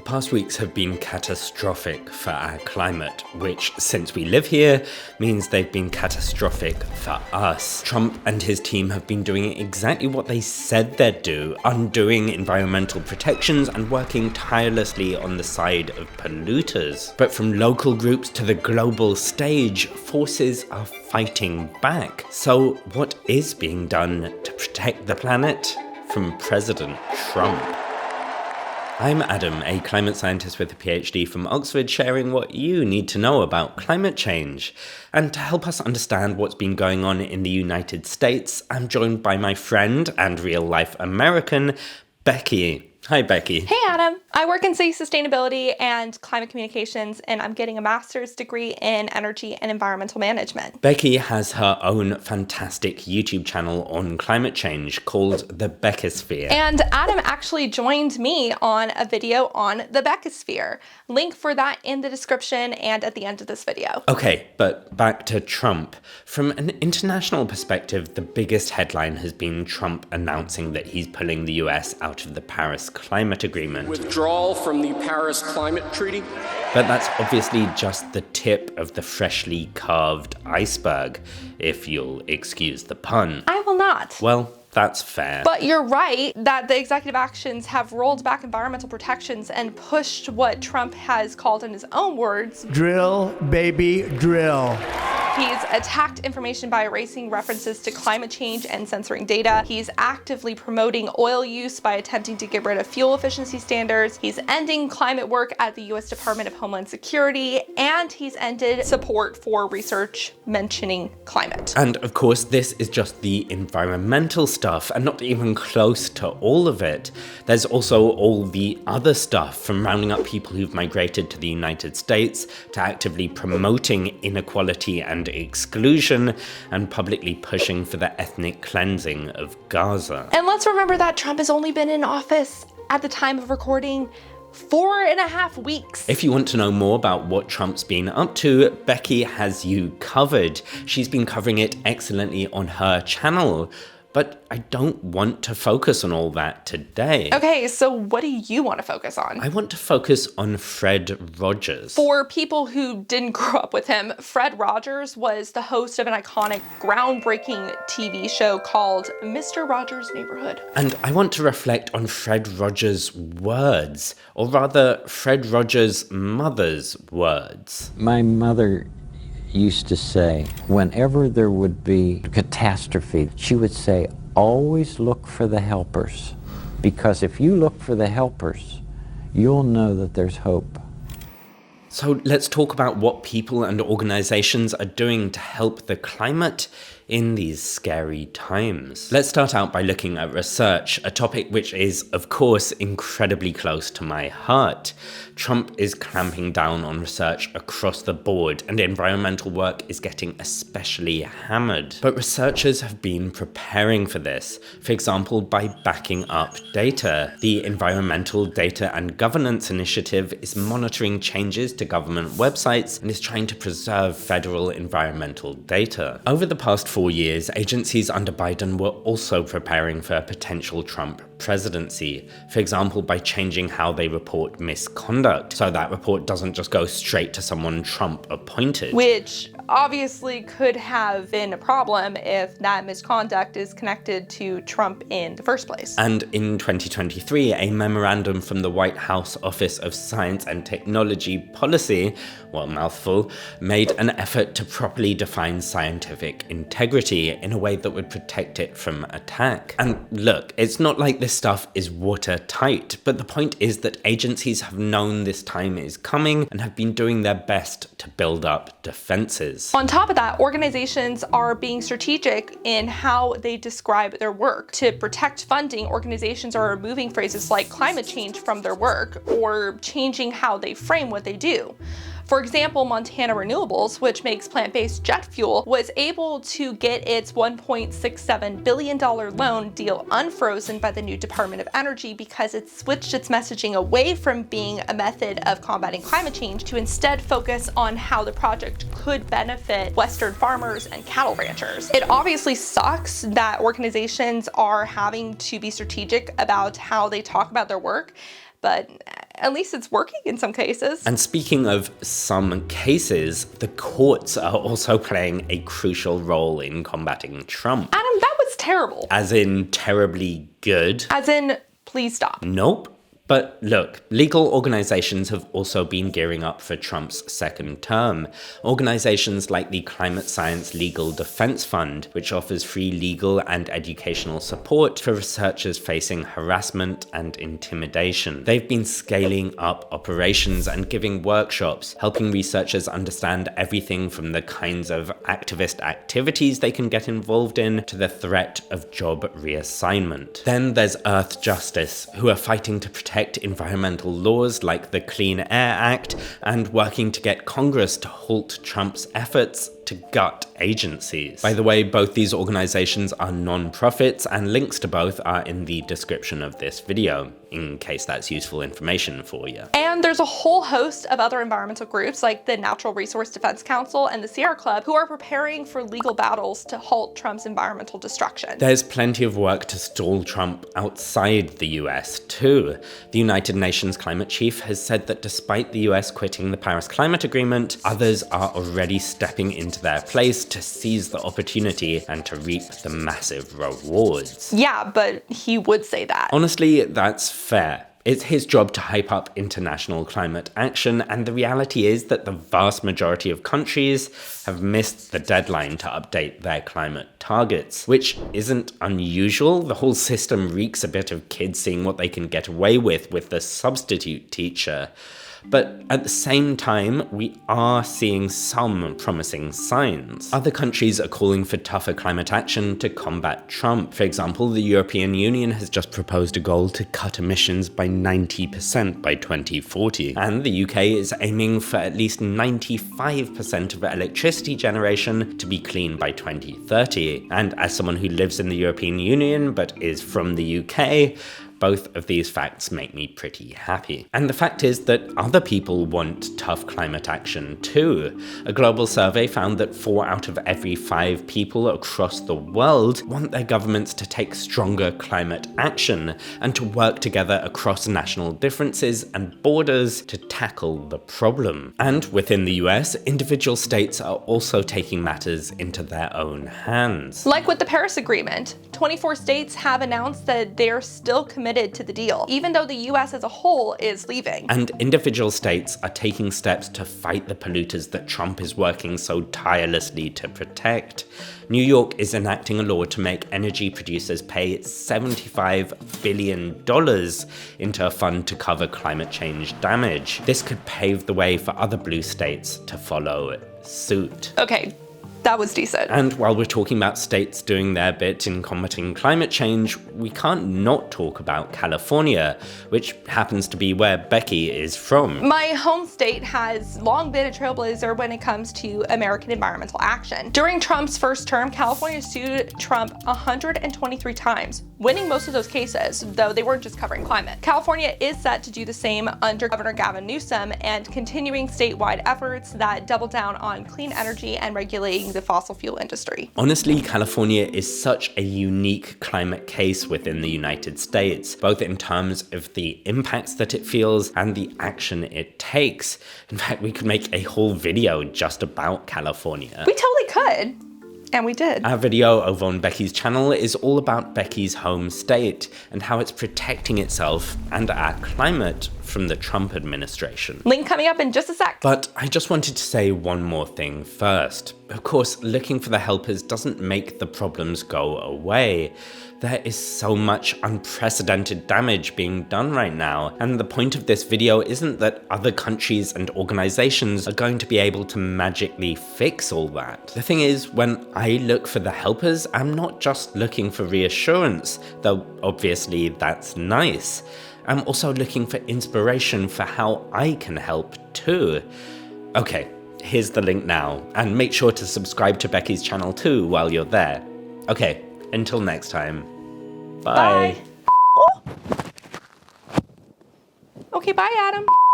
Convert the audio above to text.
past weeks have been catastrophic for our climate, which, since we live here, means they've been catastrophic for us. Trump and his team have been doing exactly what they said they'd do, undoing environmental protections and working tirelessly on the side of polluters. But from local groups to the global stage, forces are fighting back. So what is being done to protect the planet from President Trump? I'm Adam, a climate scientist with a PhD from Oxford, sharing what you need to know about climate change. And to help us understand what's been going on in the United States, I'm joined by my friend and real-life American, Becky. Hi, Becky. Hey, Adam. I work in city sustainability and climate communications, and I'm getting a master's degree in energy and environmental management. Becky has her own fantastic YouTube channel on climate change called The Beckosphere. And Adam actually joined me on a video on the Beckosphere. Link for that in the description and at the end of this video. Okay, but back to Trump. From an international perspective, the biggest headline has been Trump announcing that he's pulling the US out of the Paris Climate Agreement. Withdrawal from the Paris Climate Treaty. But that's obviously just the tip of the freshly carved iceberg, if you'll excuse the pun. I will not. Well, that's fair. But you're right that the executive actions have rolled back environmental protections and pushed what Trump has called, in his own words, drill, baby, drill. He's attacked information by erasing references to climate change and censoring data. He's actively promoting oil use by attempting to get rid of fuel efficiency standards. He's ending climate work at the US Department of Homeland Security, and he's ended support for research mentioning climate. And of course, this is just the environmental stuff, and not even close to all of it. There's also all the other stuff, from rounding up people who've migrated to the United States, to actively promoting inequality and exclusion, and publicly pushing for the ethnic cleansing of Gaza. And let's remember that Trump has only been in office at the time of recording 4.5 weeks. If you want to know more about what Trump's been up to, Becky has you covered. She's been covering it excellently on her channel. But I don't want to focus on all that today. Okay, so what do you want to focus on? I want to focus on Fred Rogers. For people who didn't grow up with him, Fred Rogers was the host of an iconic, groundbreaking TV show called Mr. Rogers' Neighborhood. And I want to reflect on Fred Rogers' words, or rather, Fred Rogers' mother's words. My mother used to say, whenever there would be catastrophe, she would say, always look for the helpers. Because if you look for the helpers, you'll know that there's hope. So let's talk about what people and organizations are doing to help the climate in these scary times. Let's start out by looking at research, a topic which is, of course, incredibly close to my heart. Trump is clamping down on research across the board, and environmental work is getting especially hammered. But researchers have been preparing for this, for example, by backing up data. The Environmental Data and Governance Initiative is monitoring changes to government websites and is trying to preserve federal environmental data. Over the past 4 years, agencies under Biden were also preparing for a potential Trump presidency, for example, by changing how they report misconduct, so that report doesn't just go straight to someone Trump appointed. Which obviously could have been a problem if that misconduct is connected to Trump in the first place. And in 2023, a memorandum from the White House Office of Science and Technology Policy, what a mouthful, made an effort to properly define scientific integrity in a way that would protect it from attack. And look, it's not like this stuff is watertight, but the point is that agencies have known this time is coming and have been doing their best to build up defenses. On top of that, organizations are being strategic in how they describe their work. To protect funding, organizations are removing phrases like climate change from their work or changing how they frame what they do. For example, Montana Renewables, which makes plant-based jet fuel, was able to get its $1.67 billion loan deal unfrozen by the new Department of Energy because it switched its messaging away from being a method of combating climate change to instead focus on how the project could benefit Western farmers and cattle ranchers. It obviously sucks that organizations are having to be strategic about how they talk about their work, but at least it's working in some cases. And speaking of some cases, the courts are also playing a crucial role in combating Trump. Adam, that was terrible. As in terribly good? As in, please stop. Nope. But look, legal organizations have also been gearing up for Trump's second term. Organizations like the Climate Science Legal Defense Fund, which offers free legal and educational support for researchers facing harassment and intimidation. They've been scaling up operations and giving workshops, helping researchers understand everything from the kinds of activist activities they can get involved in to the threat of job reassignment. Then there's Earth Justice, who are fighting to protect environmental laws like the Clean Air Act and working to get Congress to halt Trump's efforts to gut agencies. By the way, both these organizations are non-profits, and links to both are in the description of this video, in case that's useful information for you. And there's a whole host of other environmental groups like the Natural Resource Defense Council and the Sierra Club who are preparing for legal battles to halt Trump's environmental destruction. There's plenty of work to stall Trump outside the US too. The United Nations climate chief has said that despite the US quitting the Paris Climate Agreement, others are already stepping into their place to seize the opportunity and to reap the massive rewards. Yeah, but he would say that. Honestly, that's fair. It's his job to hype up international climate action, and the reality is that the vast majority of countries have missed the deadline to update their climate targets, which isn't unusual. The whole system reeks a bit of kids seeing what they can get away with the substitute teacher. But at the same time, we are seeing some promising signs. Other countries are calling for tougher climate action to combat Trump. For example, the European Union has just proposed a goal to cut emissions by 90% by 2040. And the UK is aiming for at least 95% of electricity generation to be clean by 2030. And as someone who lives in the European Union but is from the UK, both of these facts make me pretty happy. And the fact is that other people want tough climate action too. A global survey found that 4 out of every 5 people across the world want their governments to take stronger climate action and to work together across national differences and borders to tackle the problem. And within the US, individual states are also taking matters into their own hands. Like with the Paris Agreement, 24 states have announced that they're still committed to the deal, even though the US as a whole is leaving. And individual states are taking steps to fight the polluters that Trump is working so tirelessly to protect. New York is enacting a law to make energy producers pay $75 billion into a fund to cover climate change damage. This could pave the way for other blue states to follow suit. Okay, that was decent. And while we're talking about states doing their bit in combating climate change, we can't not talk about California, which happens to be where Becky is from. My home state has long been a trailblazer when it comes to American environmental action. During Trump's first term, California sued Trump 123 times, winning most of those cases, though they weren't just covering climate. California is set to do the same under Governor Gavin Newsom and continuing statewide efforts that double down on clean energy and regulating the fossil fuel industry. Honestly, California is such a unique climate case within the United States, both in terms of the impacts that it feels and the action it takes. In fact, we could make a whole video just about California. We totally could. And we did. Our video over on Becky's channel is all about Becky's home state and how it's protecting itself and our climate from the Trump administration. Link coming up in just a sec. But I just wanted to say one more thing first. Of course, looking for the helpers doesn't make the problems go away. There is so much unprecedented damage being done right now, and the point of this video isn't that other countries and organizations are going to be able to magically fix all that. The thing is, when I look for the helpers, I'm not just looking for reassurance, though obviously that's nice. I'm also looking for inspiration for how I can help too. Okay, here's the link now, and make sure to subscribe to Becky's channel too while you're there. Okay, until next time. Bye. Okay, bye, Adam.